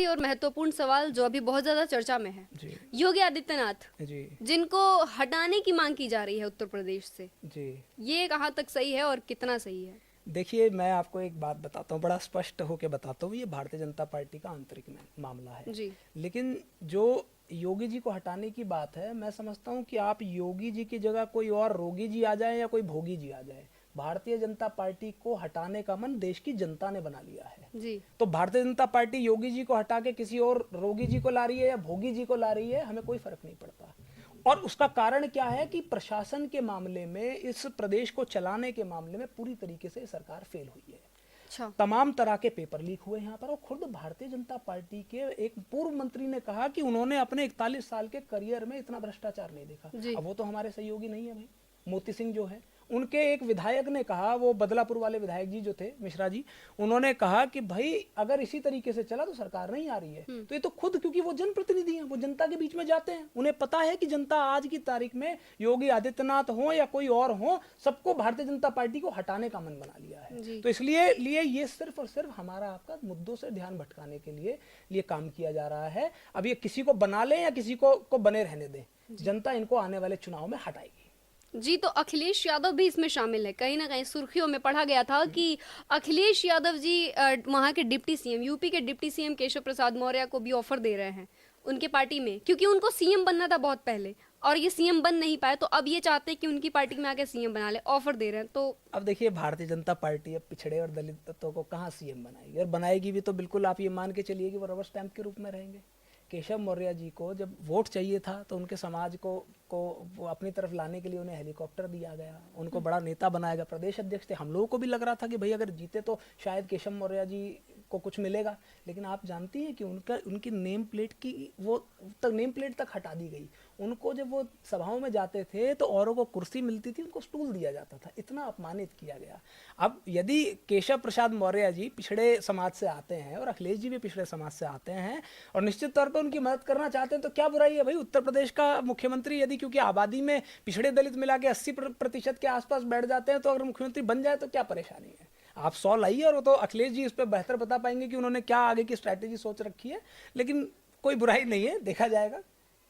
और महत्वपूर्ण सवाल जो अभी बहुत ज्यादा चर्चा में है, योगी आदित्यनाथ जी जिनको हटाने की मांग की जा रही है उत्तर प्रदेश से, जी। ये कहाँ तक सही है और कितना सही है? देखिए, मैं आपको एक बात बताता हूँ, बड़ा स्पष्ट होकर बताता हूँ। ये भारतीय जनता पार्टी का आंतरिक मामला है। जी लेकिन जो योगी जी को हटाने की बात है, मैं समझता हूँ कि आप योगी जी की जगह कोई और रोगी जी आ जाए या कोई भोगी जी आ जाए, भारतीय जनता पार्टी को हटाने का मन देश की जनता ने बना लिया है। जी तो भारतीय जनता पार्टी योगी जी को हटा के किसी और रोगी जी को ला रही है या भोगी जी को ला रही है, हमें कोई फर्क नहीं पड़ता। और उसका कारण क्या है कि प्रशासन के मामले में, इस प्रदेश को चलाने के मामले में पूरी तरीके से सरकार फेल हुई है। अच्छा। तमाम तरह के पेपर लीक हुए यहाँ पर, और खुद भारतीय जनता पार्टी के एक पूर्व मंत्री ने कहा कि उन्होंने अपने 41 साल के करियर में इतना भ्रष्टाचार नहीं देखा। अब वो तो हमारे सहयोगी नहीं है भाई, मोती सिंह जो है, उनके एक विधायक ने कहा, वो बदलापुर वाले विधायक जी जो थे, मिश्रा जी, उन्होंने कहा कि भाई अगर इसी तरीके से चला तो सरकार नहीं आ रही है। तो ये तो खुद, क्योंकि वो जनप्रतिनिधि हैं, वो जनता के बीच में जाते हैं, उन्हें पता है कि जनता आज की तारीख में योगी आदित्यनाथ हो या कोई और हो, सबको भारतीय जनता पार्टी को हटाने का मन बना लिया है। तो इसलिए ये सिर्फ और सिर्फ हमारा आपका मुद्दों से ध्यान भटकाने के लिए काम किया जा रहा है। अब ये किसी को बना ले या किसी को बने रहने दें, जनता इनको आने वाले चुनाव में हटाएगी। जी, तो अखिलेश यादव भी इसमें शामिल है। कहीं ना कहीं सुर्खियों में पढ़ा गया था कि अखिलेश यादव जी वहां के डिप्टी सीएम, यूपी के डिप्टी सीएम केशव प्रसाद मौर्य को भी ऑफर दे रहे हैं उनके पार्टी में, क्योंकि उनको सीएम बनना था बहुत पहले और ये सीएम बन नहीं पाए, तो अब ये चाहते हैं कि उनकी पार्टी में आके सीएम बना ले, ऑफर दे रहे हैं। तो अब देखिए, भारतीय जनता पार्टी अब पिछड़े और दलितों को कहाँ सीएम बनाएगी, और बनाएगी भी तो बिल्कुल आप ये मान के चलिए कि वो रबर स्टैंप के रूप में रहेंगे। केशव मौर्य जी को जब वोट चाहिए था तो उनके समाज को वो अपनी तरफ लाने के लिए उन्हें हेलीकॉप्टर दिया गया, उनको बड़ा नेता बनाया गया, प्रदेश अध्यक्ष थे। हम लोगों को भी लग रहा था कि भाई अगर जीते तो शायद केशव मौर्य जी को कुछ मिलेगा, लेकिन आप जानती हैं कि उनकी नेम प्लेट की वो तक नेम प्लेट तक हटा दी गई। उनको जब वो सभाओं में जाते थे तो औरों को कुर्सी मिलती थी, उनको स्टूल दिया जाता था, इतना अपमानित किया गया। अब यदि केशव प्रसाद मौर्य जी पिछड़े समाज से आते हैं और अखिलेश जी भी पिछड़े समाज से आते हैं और निश्चित तौर पर उनकी मदद करना चाहते हैं, तो क्या बुराई है भाई? उत्तर प्रदेश का मुख्यमंत्री यदि, क्योंकि आबादी में पिछड़े दलित मिला के 80% के आसपास बैठ जाते हैं, तो अगर मुख्यमंत्री बन जाए तो क्या परेशानी है? आप 100 लाइए, और वो तो अखिलेश जी इस पर बेहतर बता पाएंगे कि उन्होंने क्या आगे की स्ट्रैटेजी सोच रखी है, लेकिन कोई बुराई नहीं है, देखा जाएगा।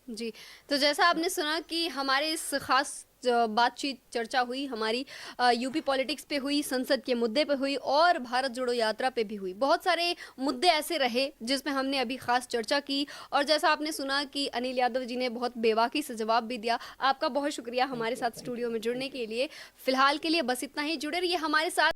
जी, तो जैसा आपने सुना कि हमारे इस खास बातचीत चर्चा हुई, हमारी यूपी पॉलिटिक्स पे हुई, संसद के मुद्दे पे हुई और भारत जोड़ो यात्रा पे भी हुई। बहुत सारे मुद्दे ऐसे रहे जिसमें हमने अभी खास चर्चा की, और जैसा आपने सुना कि अनिल यादव जी ने बहुत बेबाकी से जवाब भी दिया। आपका बहुत शुक्रिया हमारे साथ स्टूडियो में जुड़ने के लिए। फिलहाल के लिए बस इतना ही, जुड़े रहिए हमारे साथ।